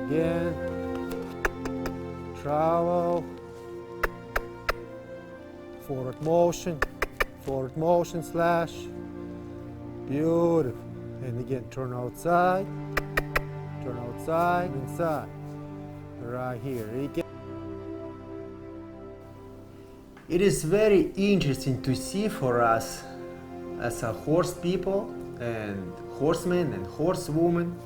again, travel, forward motion slash, beautiful, and again turn outside, inside, right here, again. It is very interesting to see for us as a horse people and horsemen and horsewomen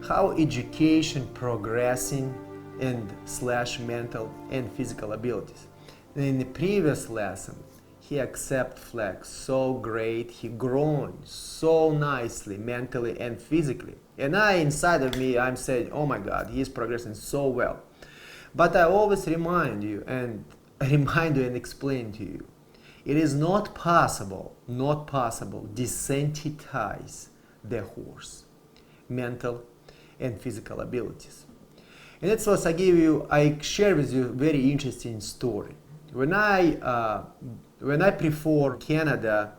how education progressing and slash mental and physical abilities. And in the previous lesson, he accept flag so great, he grown so nicely mentally and physically. And I, inside of me, I'm saying, oh my God, he is progressing so well. But I always remind you and explain to you, it is not possible desensitize the horse mental and physical abilities. And that's what I share with you a very interesting story. When I performed Canada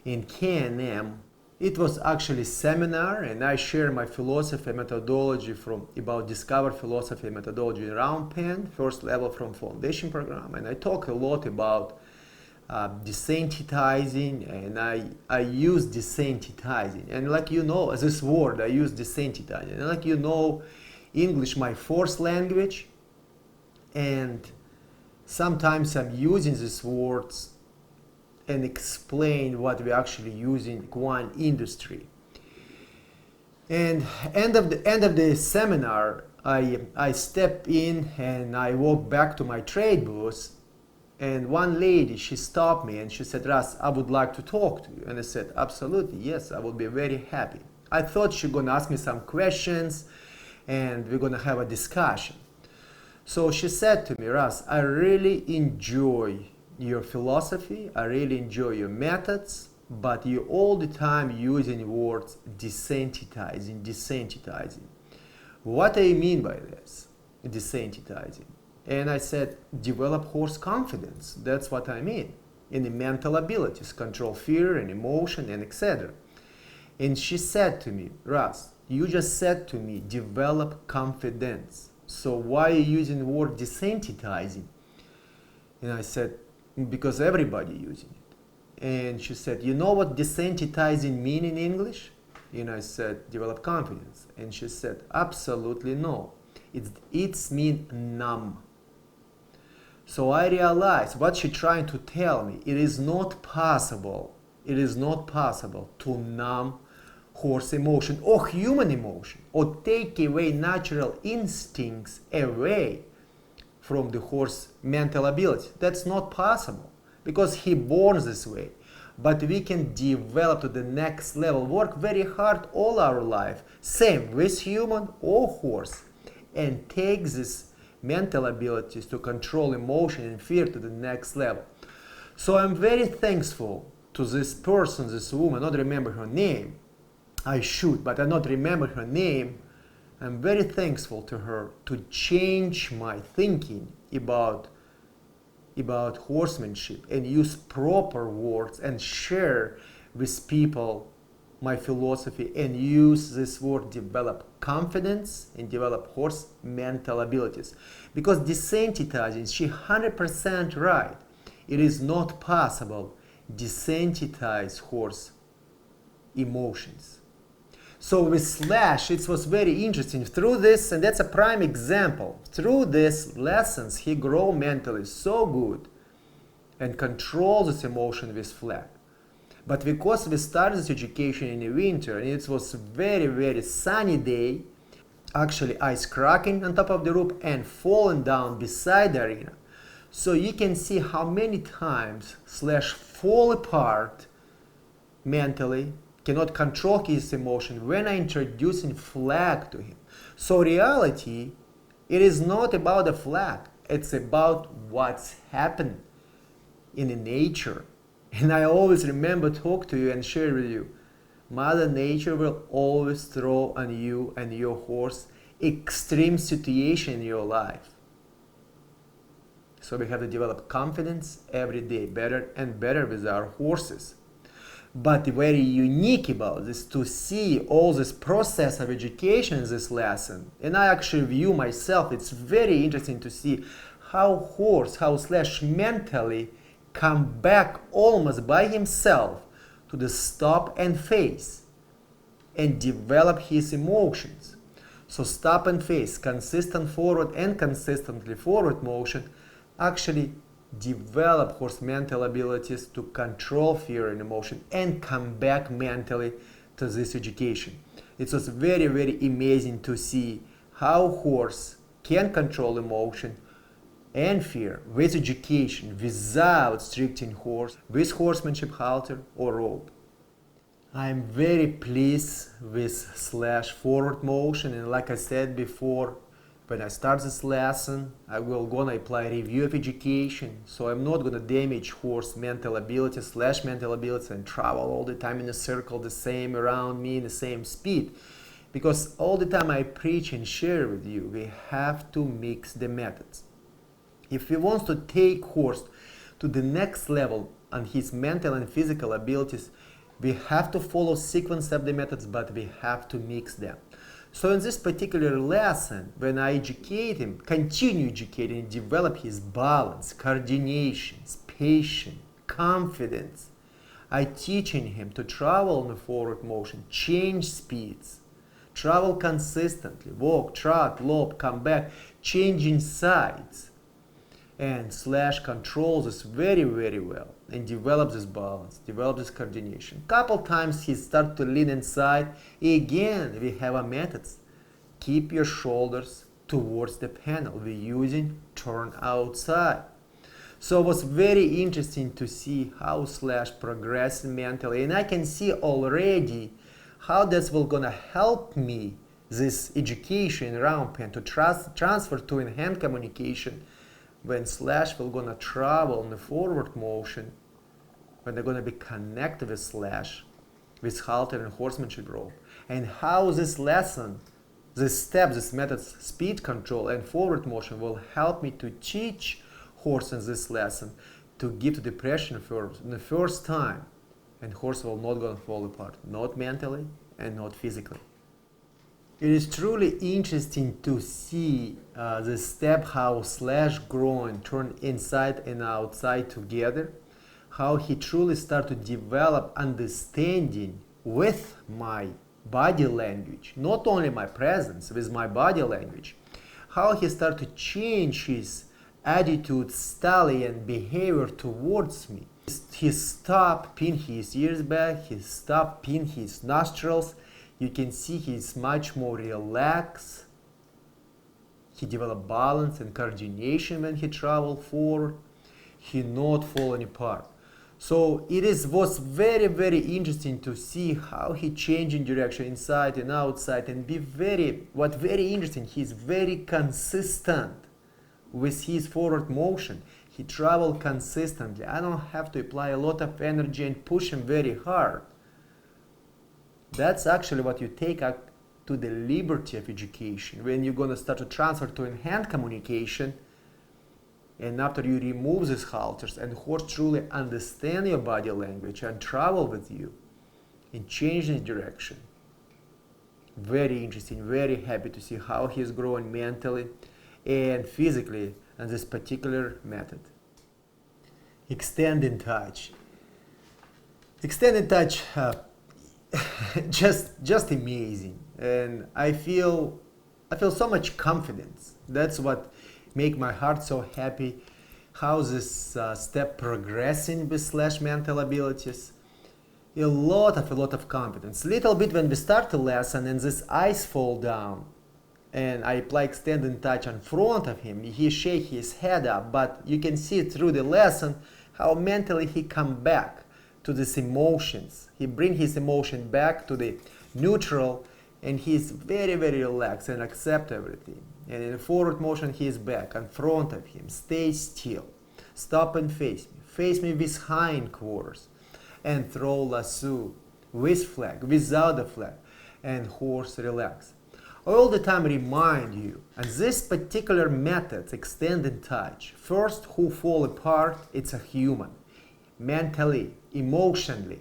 in K&M, it was actually seminar, and I share my philosophy and methodology about discover philosophy and methodology in round pen, first level from foundation program, and I talk a lot about desensitizing, and I use desensitizing, and like you know, this word I use desensitizing, and like you know, English my fourth language, and sometimes I'm using these words and explain what we actually use in equine industry. And end of the seminar, I step in and I walk back to my trade booth, and one lady, she stopped me and she said, Russ, I would like to talk to you. And I said, absolutely, yes, I will be very happy. I thought she's gonna ask me some questions and we're gonna have a discussion. So she said to me, Russ, I really enjoy your philosophy, I really enjoy your methods, but you all the time using words desensitizing. What do you mean by this, desensitizing? And I said, develop horse confidence. That's what I mean. In the mental abilities, control fear and emotion and etc. And she said to me, Russ, you just said to me, develop confidence. So why are you using the word desensitizing? And I said, because everybody using it. And she said, you know what desensitizing mean in English? And I said, develop confidence. And she said, absolutely no. It's mean numb. So I realized what she's trying to tell me. It is not possible to numb horse emotion or human emotion or take away natural instincts away from the horse mental ability. That's not possible because he born this way. But we can develop to the next level, work very hard all our life, same with human or horse, and take this mental abilities to control emotion and fear to the next level. So I'm very thankful to this person, this woman, I don't remember her name. I should, but I don't remember her name. I'm very thankful to her to change my thinking about horsemanship and use proper words and share with people my philosophy and use this word develop confidence and develop horse mental abilities. Because desensitizing, she 100% right. It is not possible desensitize horse emotions. So with slash, it was very interesting. Through this, and that's a prime example, through these lessons, he grew mentally so good and controls his emotion with flag. But because we started this education in the winter, and it was very, very sunny day, actually ice cracking on top of the roof and falling down beside the arena. So you can see how many times slash fall apart mentally, cannot control his emotion when I introducing flag to him. So reality, it is not about the flag, it's about what's happened in the nature. And I always remember talk to you and share with you, Mother Nature will always throw on you and your horse extreme situation in your life. So we have to develop confidence every day, better and better with our horses. But very unique about this to see all this process of education in this lesson. And I actually view myself, it's very interesting to see how Slash mentally come back almost by himself to the stop and face and develop his emotions. So stop and face, consistent forward and consistently forward motion actually develop horse mental abilities to control fear and emotion and come back mentally to this education. It was very, very amazing to see how horse can control emotion and fear with education without restricting horse with horsemanship halter or rope. I'm very pleased with Slash forward motion, and like I said before, when I start this lesson, I will gonna apply review of education, so I'm not gonna damage horse mental ability, Slash mental ability, and travel all the time in a circle the same around me in the same speed. Because all the time I preach and share with you, we have to mix the methods. If we want to take horse to the next level on his mental and physical abilities, we have to follow sequence of the methods, but we have to mix them. So in this particular lesson, when I educate him, continue educating and develop his balance, coordination, patience, confidence, I teaching him to travel in the forward motion, change speeds, travel consistently, walk, trot, lope, come back, changing sides. And Slash controls this very, very well and develops this balance, develops this coordination. Couple times he starts to lean inside. Again, we have a method. Keep your shoulders towards the panel. We're using turn outside. So it was very interesting to see how Slash progresses mentally. And I can see already how that's gonna help me, this education around pen, to transfer to in-hand communication when Slash will gonna travel in the forward motion, when they're gonna be connected with Slash, with halter and horsemanship rope, and how this lesson, this step, this methods, speed control and forward motion will help me to teach horse in this lesson to give to depression first, in the first time, and horse will not gonna fall apart, not mentally and not physically. It is truly interesting to see the step how Slash grow and turn inside and outside together, how he truly start to develop understanding with my body language, not only my presence, with my body language, how he start to change his attitude, stallion behavior towards me. He stop pin his ears back, he stop pin his nostrils. You can see he's much more relaxed. He developed balance and coordination when he traveled forward. He not falling apart. So was very, very interesting to see how he changing direction inside and outside and very interesting, he's very consistent with his forward motion. He traveled consistently. I don't have to apply a lot of energy and push him very hard. That's actually what you take up to the liberty of education. When you're going to start to transfer to in-hand communication, and after you remove these halters and horse truly understand your body language and travel with you and change his direction. Very interesting, very happy to see how he's growing mentally and physically on this particular method. Extending touch. Extended touch, just amazing, and I feel so much confidence. That's what make my heart so happy. How this step progressing with Slash mental abilities. A lot of confidence. Little bit when we start the lesson and this eyes fall down, and I apply extended touch in front of him. He shake his head up, but you can see through the lesson how mentally he come back to these emotions. He bring his emotion back to the neutral, and he's very, very relaxed and accept everything. And in the forward motion, he is back in front of him. Stay still. Stop and face me with hind quarters, and throw lasso with flag, without the flag, and horse relax. All the time remind you, and this particular method, extended touch, first who fall apart, it's a human. Mentally, emotionally,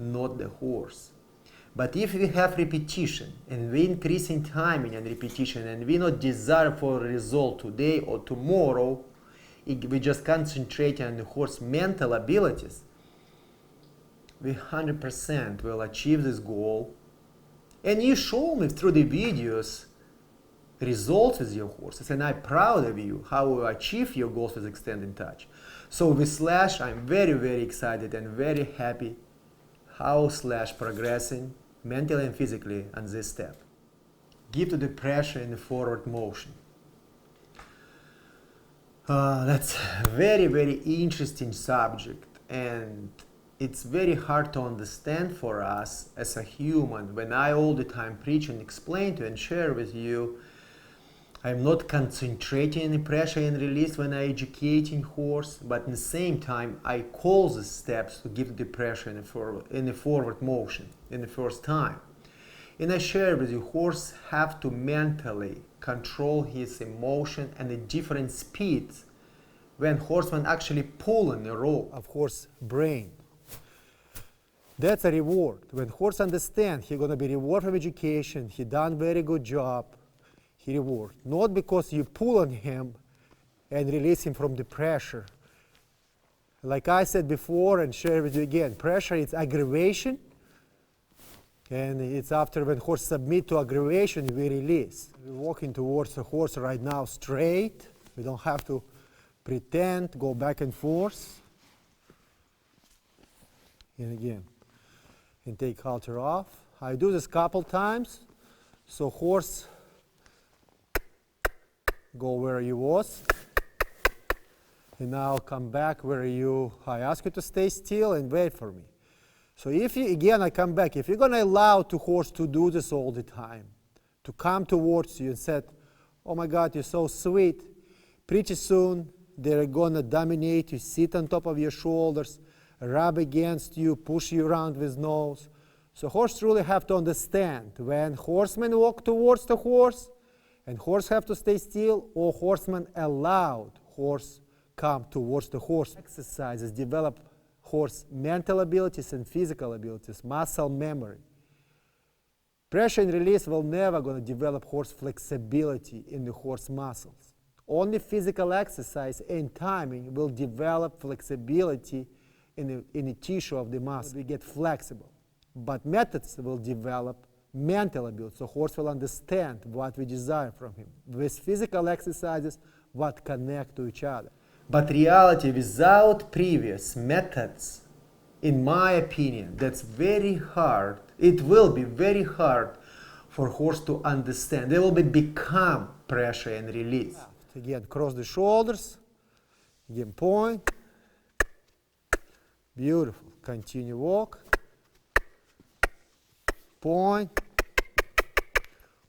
not the horse. But if we have repetition and we increase in timing and repetition and we not desire for a result today or tomorrow, we just concentrate on the horse mental abilities, we 100% will achieve this goal. And you show me through the videos results with your horses, and I'm proud of you how you achieve your goals with extended touch. So with Slash, I'm very, very excited and very happy how Slash progressing mentally and physically on this step. Give to the pressure in the forward motion. That's a very, very interesting subject, and it's very hard to understand for us as a human. When I all the time preach and explain to and share with you, I'm not concentrating on the pressure and release when I educating horse, but at the same time I call the steps to give the pressure in the forward motion in the first time. And I share with you, horse have to mentally control his emotion and the different speeds when horseman actually pulling the rope of horse brain. That's a reward. When horse understand he gonna be reward from education, he done very good job, he reward. Not because you pull on him and release him from the pressure. Like I said before and share with you again, pressure is aggravation, and it's after when horse submit to aggravation, we release. We're walking towards the horse right now straight. We don't have to pretend, go back and forth. And again, and take halter off. I do this couple times, so horse go where you was, and now come back where I ask you to stay still and wait for me. So if you, again, I come back, if you're gonna allow the horse to do this all the time, to come towards you and say, oh my God, you're so sweet, pretty soon they're gonna dominate you, sit on top of your shoulders, rub against you, push you around with nose. So horse really have to understand when horsemen walk towards the horse and horse have to stay still, or horsemen allowed horse come towards the horse. Exercises develop horse mental abilities and physical abilities, muscle memory. Pressure and release will never going to develop horse flexibility in the horse muscles. Only physical exercise and timing will develop flexibility in the tissue of the muscle. We get flexible. But methods will develop mental ability, so horse will understand what we desire from him. With physical exercises, what connect to each other. But reality without previous methods, in my opinion, that's very hard. It will be very hard for horse to understand. They will become pressure and release. Again, cross the shoulders. Again, point. Beautiful. Continue walk. Point.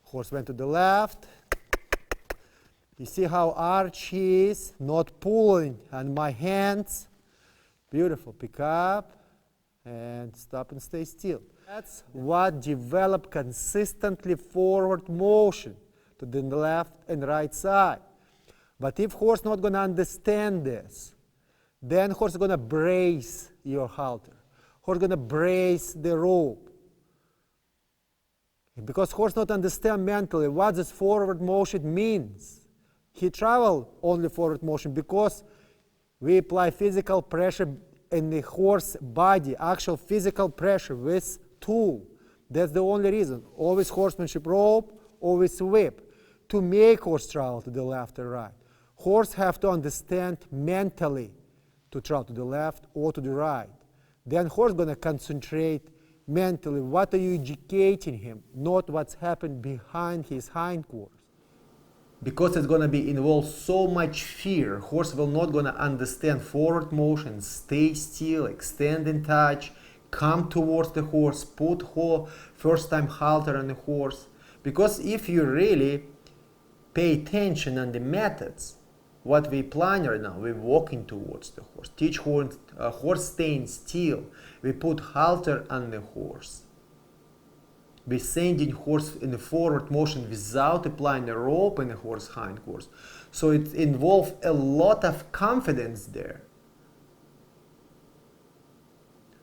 Horse went to the left. You see how arch is, not pulling on my hands. Beautiful. Pick up and stop and stay still. That's what develop consistently forward motion to the left and right side. But if horse not going to understand this, then horse is going to brace your halter. Horse going to brace the rope. And because horse not understand mentally what this forward motion means, he travel only forward motion because we apply physical pressure in the horse body, actual physical pressure with tool. That's the only reason. Always horsemanship rope, always whip, to make horse travel to the left or right. Horse have to understand mentally to travel to the left or to the right. Then horse gonna concentrate mentally what are you educating him, not what's happened behind his hindquarters. Because it's going to be involved so much fear, horse will not going to understand forward motion, stay still, extend in touch, come towards the horse, put first time halter on the horse. Because if you really pay attention on the methods, what we plan right now, we're walking towards the horse, teach horse staying still, we put halter on the horse. We're sending horse in the forward motion without applying a rope in the horse hindquarters. So it involves a lot of confidence there.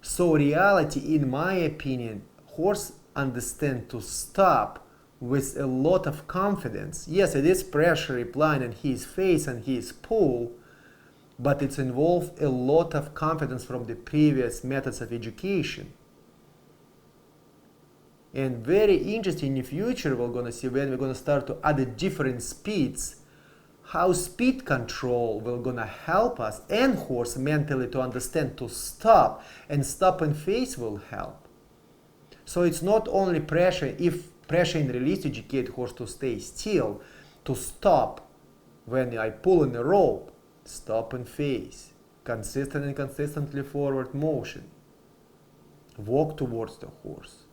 So reality, in my opinion, horse understand to stop with a lot of confidence. Yes, it is pressure applying on his face and his pull, but it's involved a lot of confidence from the previous methods of education. And very interesting in the future, we're going to see when we're going to start to add the different speeds, how speed control will going to help us and horse mentally to understand to stop, and stop and face will help. So it's not only pressure, if pressure and release educate horse to stay still, to stop when I pull in the rope, stop and face, consistent and consistently forward motion, walk towards the horse.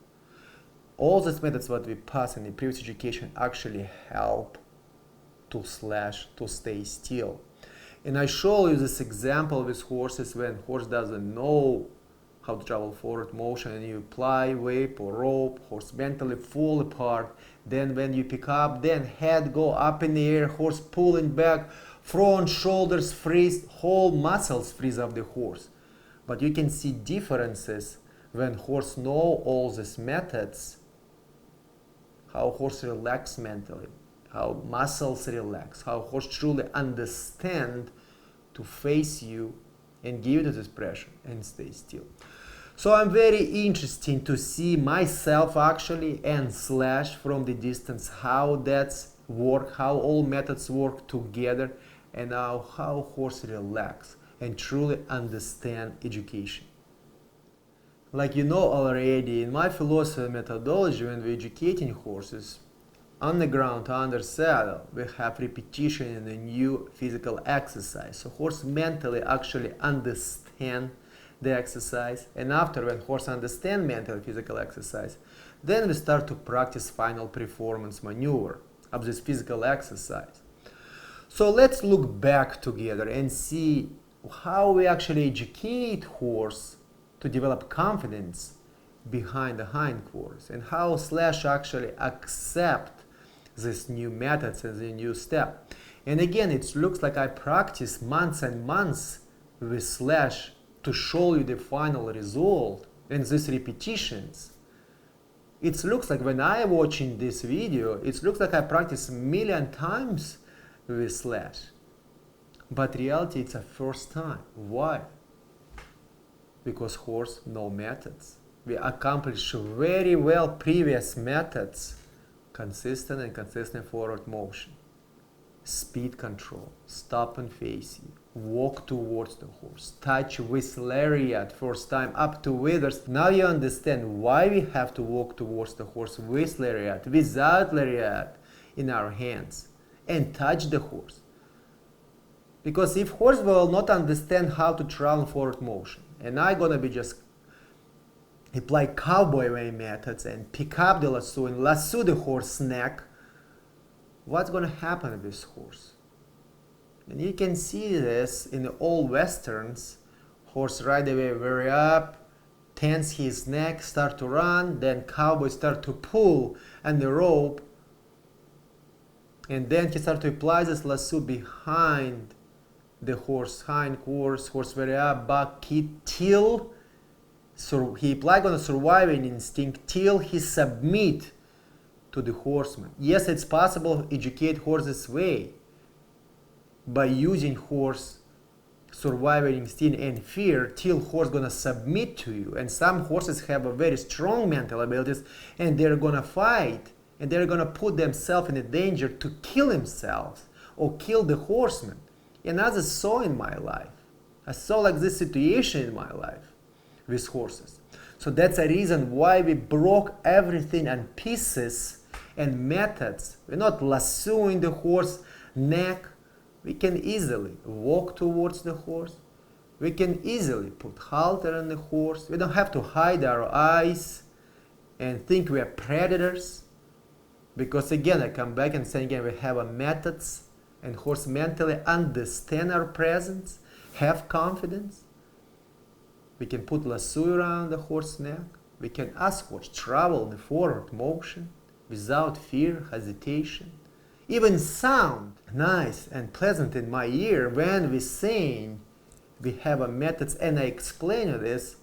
All these methods that we pass in the previous education actually help to slash, to stay still. And I show you this example with horses when horse doesn't know how to travel forward motion, and you apply whip or rope, horse mentally fall apart. Then when you pick up, then head go up in the air, horse pulling back, front shoulders freeze, whole muscles freeze of the horse. But you can see differences when horse know all these methods, how horse relax mentally, how muscles relax, how horse truly understand to face you and give you this pressure and stay still. So I'm very interested to see myself actually and slash from the distance, how that's work, how all methods work together, and how horse relax and truly understand education. Like you know already, in my philosophy and methodology, when we're educating horses, on the ground, under saddle, we have repetition in a new physical exercise. So horse mentally actually understand the exercise, and after when horse understand mental physical exercise, then we start to practice final performance maneuver of this physical exercise. So let's look back together and see how we actually educate horse to develop confidence behind the hindquarters, and how slash actually accept these new methods and the new step. And again, it looks like I practice months and months with slash to show you the final result and these repetitions. It looks like when I watching this video, it looks like I practice a million times with slash. But reality, it's a first time. Why? Because horse know methods. We accomplish very well previous methods, consistent and consistent forward motion, speed control, stop and facing, walk towards the horse, touch with lariat first time up to withers. Now you understand why we have to walk towards the horse with lariat, without lariat in our hands, and touch the horse. Because if horse will not understand how to travel forward motion, and I'm gonna be just apply cowboy way methods and pick up the lasso and lasso the horse neck, what's gonna happen with this horse? And you can see this in all westerns. Horse right away very up, tense his neck, start to run, then cowboy start to pull on the rope, and then he start to apply this lasso behind the horse hindquarters, horse very up, back kick till he apply on a surviving instinct till he submit to the horseman. Yes, it's possible to educate horse this way by using horse surviving instinct and fear till horse gonna submit to you. And some horses have a very strong mental abilities, and they're gonna fight, and they're gonna put themselves in a danger to kill themselves or kill the horseman. And as I saw in my life, I saw like this situation in my life with horses. So that's a reason why we broke everything on pieces and methods. We're not lassoing the horse neck. We can easily walk towards the horse. We can easily put halter on the horse. We don't have to hide our eyes and think we are predators. Because again, I come back and say again, we have a methods, and horse mentally understand our presence, have confidence. We can put lasso around the horse neck. We can ask horse travel the forward motion without fear, hesitation. Even sound nice and pleasant in my ear when we saying we have a methods, and I explain this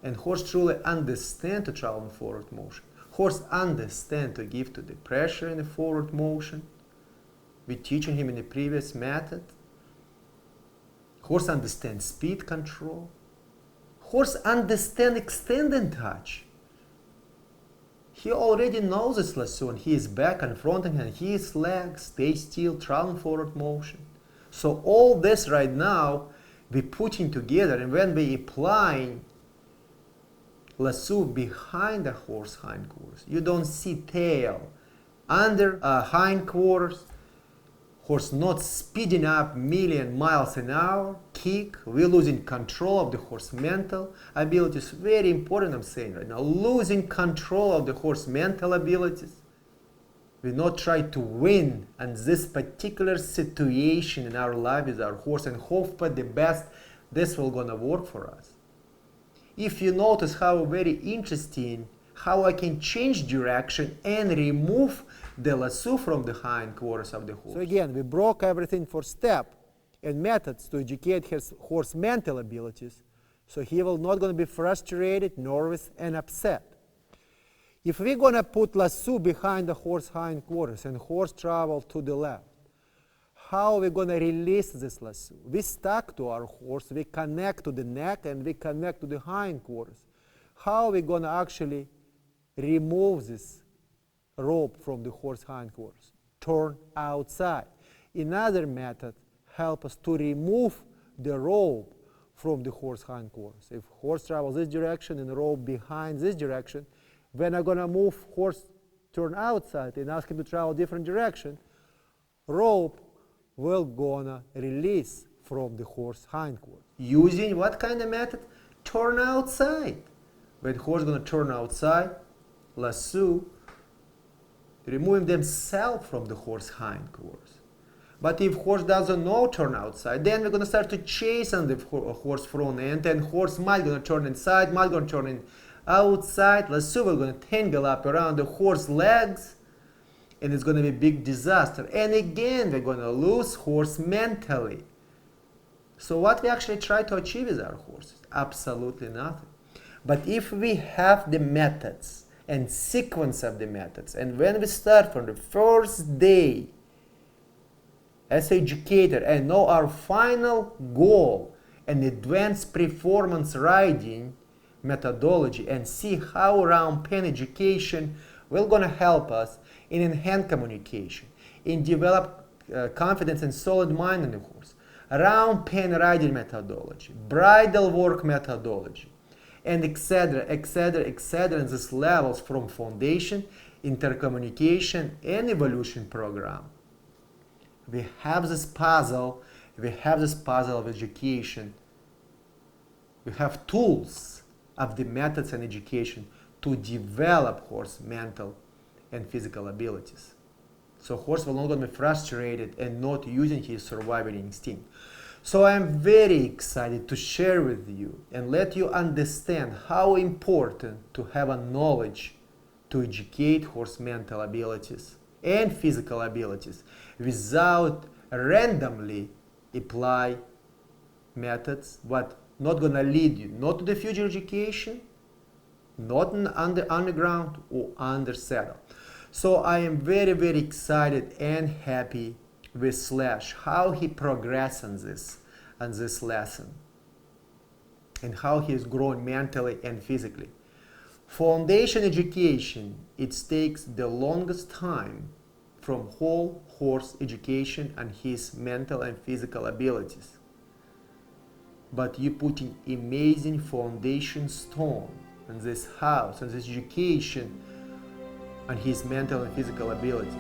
And horse truly understand to travel in forward motion. Horse understand to give to the pressure in the forward motion. We teaching him in the previous method. Horse understand speed control. Horse understand extend and touch. He already knows this lasso and he is back and front and his legs stay still, traveling forward motion. So all this right now we putting together, and when we applying lasso behind the horse hindquarters, you don't see tail under hindquarters. Horse not speeding up million miles an hour, kick, we're losing control of the horse mental abilities. Very important, I'm saying right now, losing control of the horse mental abilities. We not try to win in this particular situation in our life with our horse and hope for the best this will gonna work for us. If you notice how very interesting, how I can change direction and remove the lasso from the hindquarters of the horse. So again, we broke everything for step and methods to educate his horse mental abilities, so he will not going to be frustrated, nervous, and upset. If we're going to put lasso behind the horse hindquarters and horse travel to the left, how are we going to release this lasso? We stuck to our horse, we connect to the neck, and we connect to the hindquarters. How are we going to actually remove this rope from the horse hindquarters? Turn outside. Another method helps us to remove the rope from the horse hindquarters. If horse travels this direction and the rope behind this direction, when I'm going to move horse turn outside and ask him to travel different direction, rope will gonna release from the horse hindquarters. Using what kind of method? Turn outside. When horse gonna turn outside, lasso, removing themselves from the horse hindquarters. But if horse doesn't know turn outside, then we're gonna start to chase on the horse front end, and horse might gonna turn inside, might gonna turn in outside. Lasso we're gonna tangle up around the horse legs, and it's gonna be a big disaster. And again, we're gonna lose horse mentally. So what we actually try to achieve with our horses? Absolutely nothing. But if we have the methods and sequence of the methods, and when we start from the first day as educator and know our final goal and advanced performance riding methodology, and see how round pen education will gonna help us in enhanced communication, in develop confidence and solid mind in the horse, round pen riding methodology, bridle work methodology, and etc., etc., etc., and these levels from foundation, intercommunication, and evolution program. We have this puzzle of education. We have tools of the methods and education to develop horse mental and physical abilities. So horse will not be frustrated and not using his survival instinct. So I am very excited to share with you and let you understand how important to have a knowledge to educate horse mental abilities and physical abilities without randomly apply methods what not gonna lead you not to the future education, not on the underground or under saddle. So I am very, very excited and happy with Slash, how he progressed on this lesson, and how he is growing mentally and physically. Foundation education, it takes the longest time from whole horse education and his mental and physical abilities. But you putting amazing foundation stone in this house, in this education, and his mental and physical abilities.